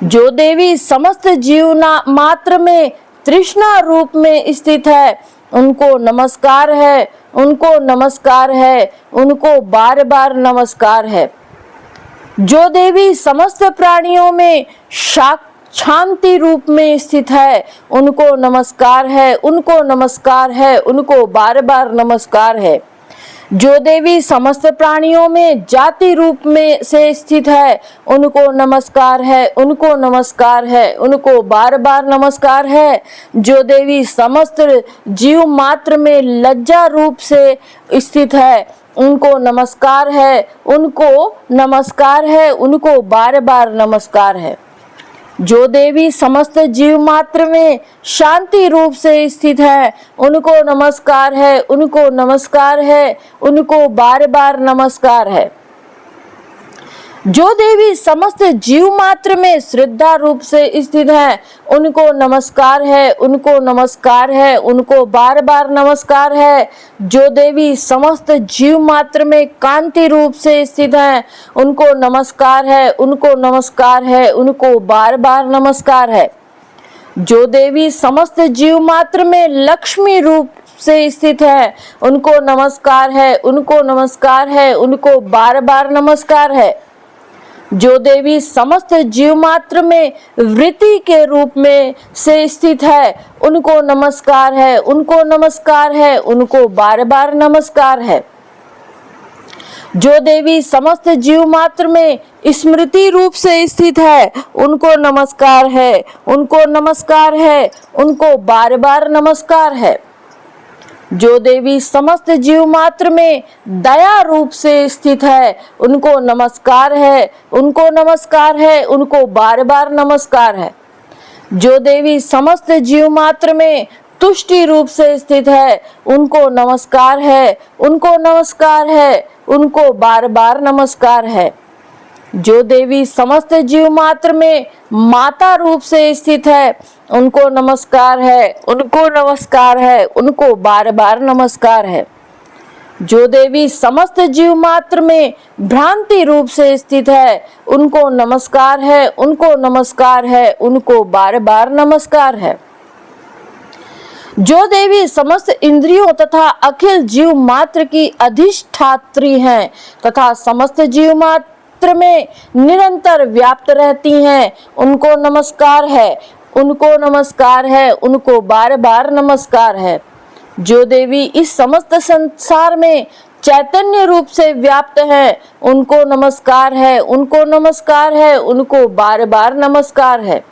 जो देवी समस्त जीव मात्र में तृष्णा रूप में स्थित है उनको नमस्कार है, उनको नमस्कार है, उनको बार बार नमस्कार है। जो देवी समस्त प्राणियों में शांति रूप में स्थित है उनको नमस्कार है, उनको नमस्कार है, उनको बार बार नमस्कार है। जो देवी समस्त प्राणियों में जाति रूप में से स्थित है उनको नमस्कार है, उनको नमस्कार है, उनको बार बार नमस्कार है। जो देवी समस्त जीव मात्र में लज्जा रूप से स्थित है उनको नमस्कार है, उनको नमस्कार है, उनको बार बार नमस्कार है। जो देवी समस्त जीव मात्र में शांति रूप से स्थित है उनको नमस्कार है, उनको नमस्कार है, उनको बार बार नमस्कार है। जो देवी समस्त जीव मात्र में श्रद्धा रूप से स्थित है, उनको नमस्कार है, उनको नमस्कार है, उनको बार बार नमस्कार है। जो देवी समस्त जीव मात्र में कांति रूप से स्थित है, उनको नमस्कार है, उनको नमस्कार है, उनको बार बार नमस्कार है। जो देवी समस्त जीव मात्र में लक्ष्मी रूप से स्थित है, उनको नमस्कार है, उनको नमस्कार है, उनको बार बार नमस्कार है। जो देवी समस्त जीव मात्र में वृत्ति के रूप में से स्थित है, उनको नमस्कार है, उनको नमस्कार है, उनको बार बार नमस्कार है। जो देवी समस्त जीव मात्र में स्मृति रूप से स्थित है, उनको नमस्कार है, उनको नमस्कार है, उनको बार बार नमस्कार है। जो देवी समस्त जीव मात्र में दया रूप से स्थित है, उनको नमस्कार है, उनको नमस्कार है, उनको बार बार नमस्कार है। जो देवी समस्त जीव मात्र में तुष्टि रूप से स्थित है, उनको नमस्कार है, उनको नमस्कार है, उनको बार बार नमस्कार है। जो देवी समस्त जीव मात्र में माता रूप से स्थित है, उनको नमस्कार है, उनको नमस्कार है, उनको बार बार नमस्कार है। जो देवी समस्त जीव मात्र में भ्रांति रूप से स्थित है, उनको नमस्कार है, उनको नमस्कार है, उनको बार बार नमस्कार है। जो देवी समस्त इंद्रियों तथा अखिल जीव मात्र की अधिष्ठात्री हैं तथा समस्त जीव मात्र में निरंतर व्याप्त रहती हैं, उनको नमस्कार है, उनको नमस्कार है, उनको बार बार नमस्कार है। जो देवी इस समस्त संसार में चैतन्य रूप से व्याप्त है, उनको नमस्कार है, उनको नमस्कार है, उनको बार बार नमस्कार है।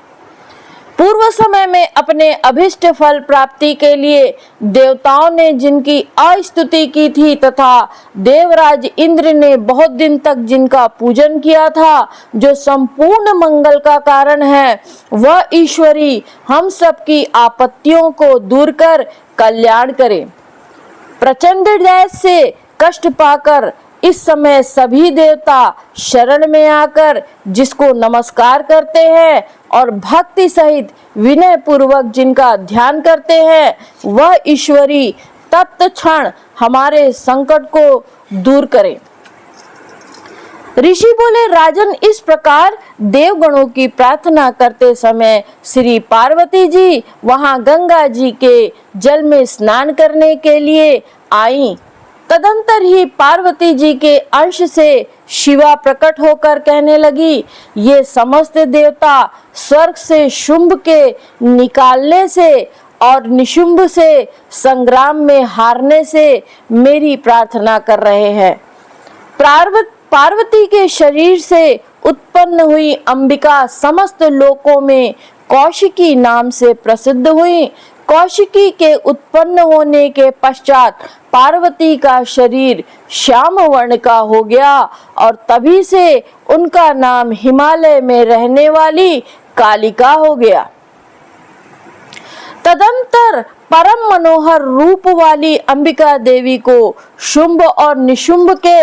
पूर्व समय में अपने अभिष्ट फल प्राप्ति के लिए देवताओं ने जिनकी अस्तुति की थी तथा देवराज इंद्र ने बहुत दिन तक जिनका पूजन किया था, जो संपूर्ण मंगल का कारण है, वह ईश्वरी हम सबकी आपत्तियों को दूर कर कल्याण करे। प्रचंड डैश से कष्ट पाकर इस समय सभी देवता शरण में आकर जिसको नमस्कार करते हैं और भक्ति सहित विनय पूर्वक जिनका ध्यान करते हैं, वह ईश्वरी तत्क्षण हमारे संकट को दूर करे। ऋषि बोले, राजन, इस प्रकार देवगणों की प्रार्थना करते समय श्री पार्वती जी वहां गंगा जी के जल में स्नान करने के लिए आई। तदंतर ही पार्वती जी के अंश से शिवा प्रकट होकर कहने लगी, ये समस्त देवता स्वर्ग से शुंभ के निकालने से और निशुंभ से संग्राम में हारने से मेरी प्रार्थना कर रहे हैं। पार्वती के शरीर से उत्पन्न हुई अंबिका समस्त लोकों में कौशिकी नाम से प्रसिद्ध हुई। कौशिकी के उत्पन्न होने के पश्चात पार्वती का शरीर श्याम वर्ण का हो गया और तभी से उनका नाम हिमालय में रहने वाली कालिका हो गया। तदंतर परम मनोहर रूप वाली अंबिका देवी को शुंभ और निशुंभ के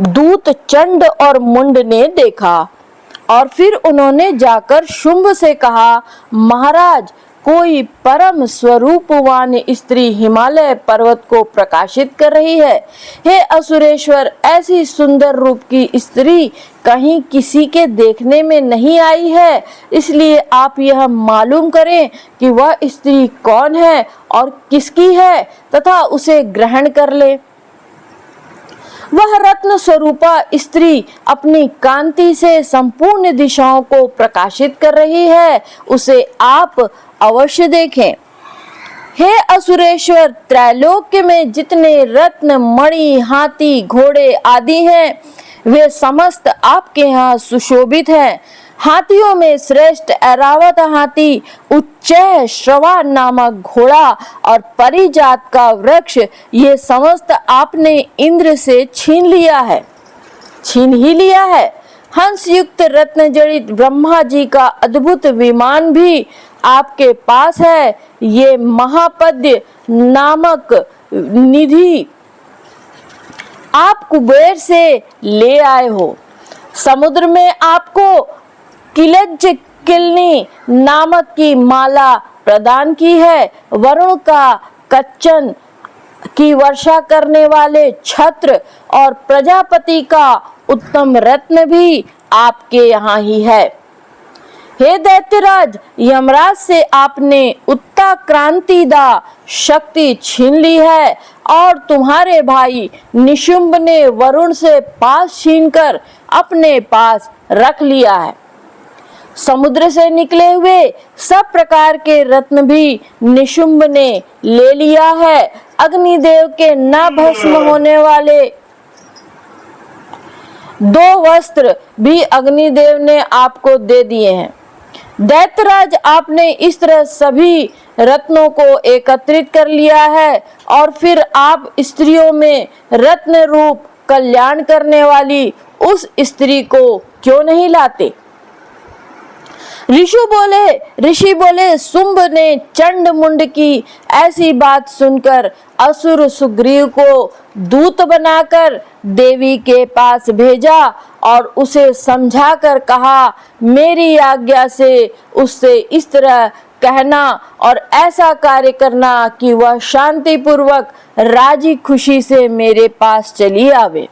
दूत चंड और मुंड ने देखा और फिर उन्होंने जाकर शुंभ से कहा, महाराज, कोई परम स्वरूपवान स्त्री हिमालय पर्वत को प्रकाशित कर रही है। हे असुरेश्वर, ऐसी सुंदर रूप की स्त्री कहीं किसी के देखने में नहीं आई है, इसलिए आप यह मालूम करें कि वह स्त्री कौन है और किसकी है तथा उसे ग्रहण कर ले। वह रत्न स्वरूपा स्त्री अपनी कांति से संपूर्ण दिशाओं को प्रकाशित कर रही है, उसे आप अवश्य देखें। हे असुरेश्वर, त्रैलोक्य में जितने रत्न, मणि, हाथी, घोड़े आदि हैं, वे समस्त आपके यहाँ सुशोभित हैं। हाथियों में श्रेष्ठ ऐरावत हाथी, उच्चैः श्रवा नामक घोड़ा और परिजात का वृक्ष, ये समस्त आपने इंद्र से छीन ही लिया है। हंस युक्त रत्न जड़ित ब्रह्मा जी का अद्भुत विमान भी आपके पास है। ये महापद्य नामक निधि आप कुबेर से ले आए हो। समुद्र में आपको किलज किलनी नामक की माला प्रदान की है। वरुण का कच्चन की वर्षा करने वाले छत्र और प्रजापति का उत्तम रत्न भी आपके यहाँ ही है। हे दैत्यराज, यमराज से आपने उत्क्रांतिदा शक्ति छीन ली है और तुम्हारे भाई निशुंभ ने वरुण से पास छीनकर अपने पास रख लिया है। समुद्र से निकले हुए सब प्रकार के रत्न भी निशुंभ ने ले लिया है। अग्निदेव के न भस्म होने वाले 2 वस्त्र भी अग्निदेव ने आपको दे दिए हैं। दैत्यराज, आपने इस तरह सभी रत्नों को एकत्रित कर लिया है और फिर आप स्त्रियों में रत्न रूप कल्याण करने वाली उस स्त्री को क्यों नहीं लाते? ऋषि बोले, शुंभ ने चंड मुंड की ऐसी बात सुनकर असुर सुग्रीव को दूत बनाकर देवी के पास भेजा और उसे समझाकर कहा, मेरी आज्ञा से उससे इस तरह कहना और ऐसा कार्य करना कि वह शांति पूर्वक राजी खुशी से मेरे पास चली आवे।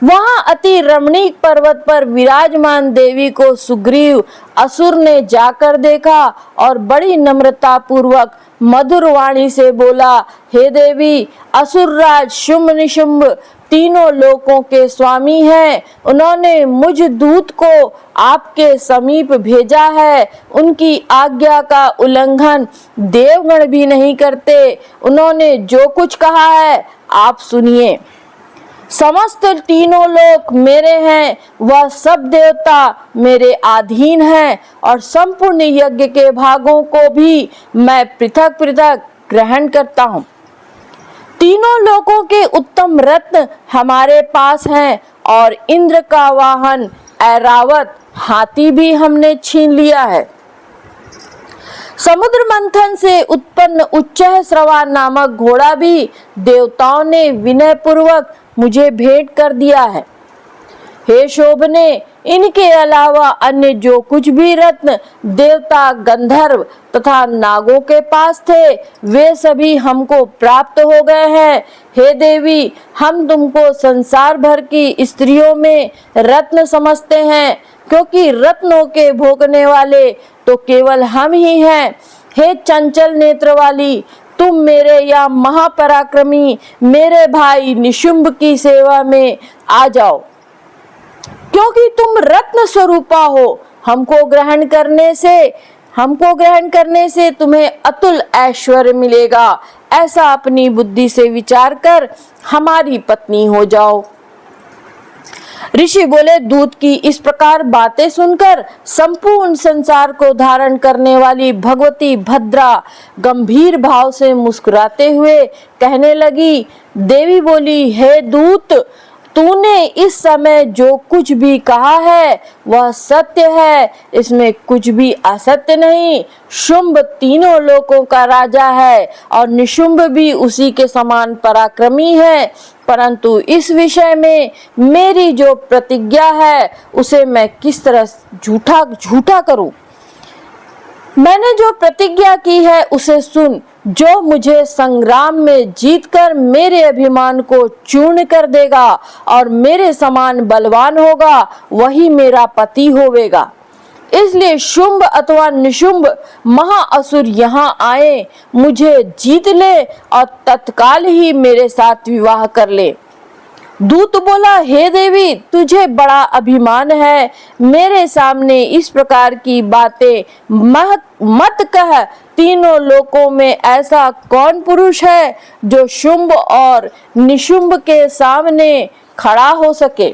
वहां अति रमणीक पर्वत पर विराजमान देवी को सुग्रीव असुर ने जाकर देखा और बड़ी नम्रता पूर्वक मधुर वाणी से बोला, हे देवी, असुरराज शुंभ निशुंभ तीनों लोकों के स्वामी हैं। उन्होंने मुझ दूत को आपके समीप भेजा है। उनकी आज्ञा का उल्लंघन देवगण भी नहीं करते। उन्होंने जो कुछ कहा है आप सुनिए। समस्त तीनों लोक मेरे हैं, वह सब देवता मेरे अधीन हैं और संपूर्ण यज्ञ के भागों को भी मैं पृथक पृथक ग्रहण करता हूँ। तीनों लोकों के उत्तम रत्न हमारे पास हैं और इंद्र का वाहन ऐरावत हाथी भी हमने छीन लिया है। समुद्र मंथन से उत्पन्न उच्चैःश्रवा नामक घोड़ा भी देवताओं ने विनय पूर्वक मुझे भेंट कर दिया है। हे शोभने, इनके अलावा अन्य जो कुछ भी रत्न देवता, गंधर्व तथा नागों के पास थे वे सभी हमको प्राप्त हो गए हैं। हे देवी, हम तुमको संसार भर की स्त्रियों में रत्न समझते हैं, क्योंकि रत्नों के भोगने वाले तो केवल हम ही हैं। हे चंचल नेत्र वाली, तुम मेरे या महापराक्रमी मेरे भाई निशुंभ की सेवा में आ जाओ, क्योंकि तुम रत्न स्वरूपा हो। हमको ग्रहण करने से तुम्हें अतुल ऐश्वर्य मिलेगा। ऐसा अपनी बुद्धि से विचार कर हमारी पत्नी हो जाओ। ऋषि बोले, दूत की इस प्रकार बातें सुनकर संपूर्ण संसार को धारण करने वाली भगवती भद्रा गंभीर भाव से मुस्कुराते हुए कहने लगी। देवी बोली, हे दूत, तूने इस समय जो कुछ भी कहा है वह सत्य है, इसमें कुछ भी असत्य नहीं। शुंभ तीनों लोकों का राजा है और निशुंभ भी उसी के समान पराक्रमी है, परंतु इस विषय में मेरी जो प्रतिज्ञा है उसे मैं किस तरह झूठा करूं। मैंने जो प्रतिज्ञा की है उसे सुन। जो मुझे संग्राम में जीतकर मेरे अभिमान को चूर्ण कर देगा और मेरे समान बलवान होगा वही मेरा पति होवेगा। इसलिए शुंभ अथवा निशुंभ महाअसुर यहाँ आए, मुझे जीत ले और तत्काल ही मेरे साथ विवाह कर ले। दूत बोला, हे देवी, तुझे बड़ा अभिमान है, मेरे सामने इस प्रकार की बातें मत कह। तीनों लोकों में ऐसा कौन पुरुष है जो शुंभ और निशुंभ के सामने खड़ा हो सके।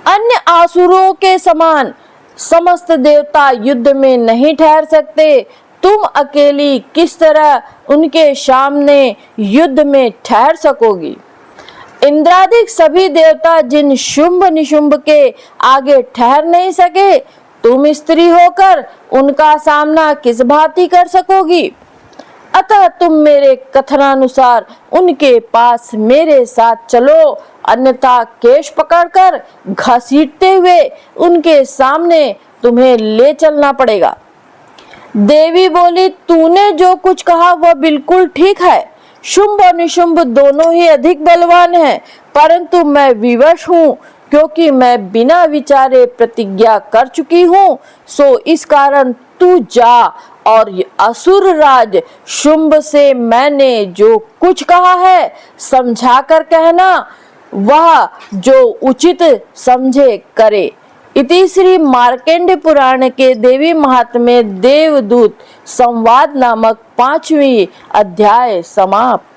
अन्य आसुरों के समान समस्त देवता युद्ध में नहीं ठहर सकते, तुम अकेली किस तरह उनके सामने युद्ध में ठहर सकोगी। इंद्रादिक सभी देवता जिन शुंभ निशुंभ के आगे ठहर नहीं सके, तुम स्त्री होकर उनका सामना किस भांति कर सकोगी। अतः तुम मेरे कथनानुसार उनके पास मेरे साथ चलो अन्यथा केश पकड़कर घसीटते हुए उनके सामने तुम्हें ले चलना पड़ेगा। देवी बोली, तूने जो कुछ कहा वह बिल्कुल ठीक है। शुंभ और निशुंभ दोनों ही अधिक बलवान हैं, परंतु मैं विवश हूँ, क्योंकि मैं बिना विचारे प्रतिज्ञा कर चुकी हूँ। सो इस कारण तू जा और असुर राज शुंभ से मैंने जो कुछ कहा है समझा कर कहना, वह जो उचित समझे करे। इति श्री मार्कंडेय पुराण के देवी महात्म्य देवदूत संवाद नामक 5वीं अध्याय समाप्त।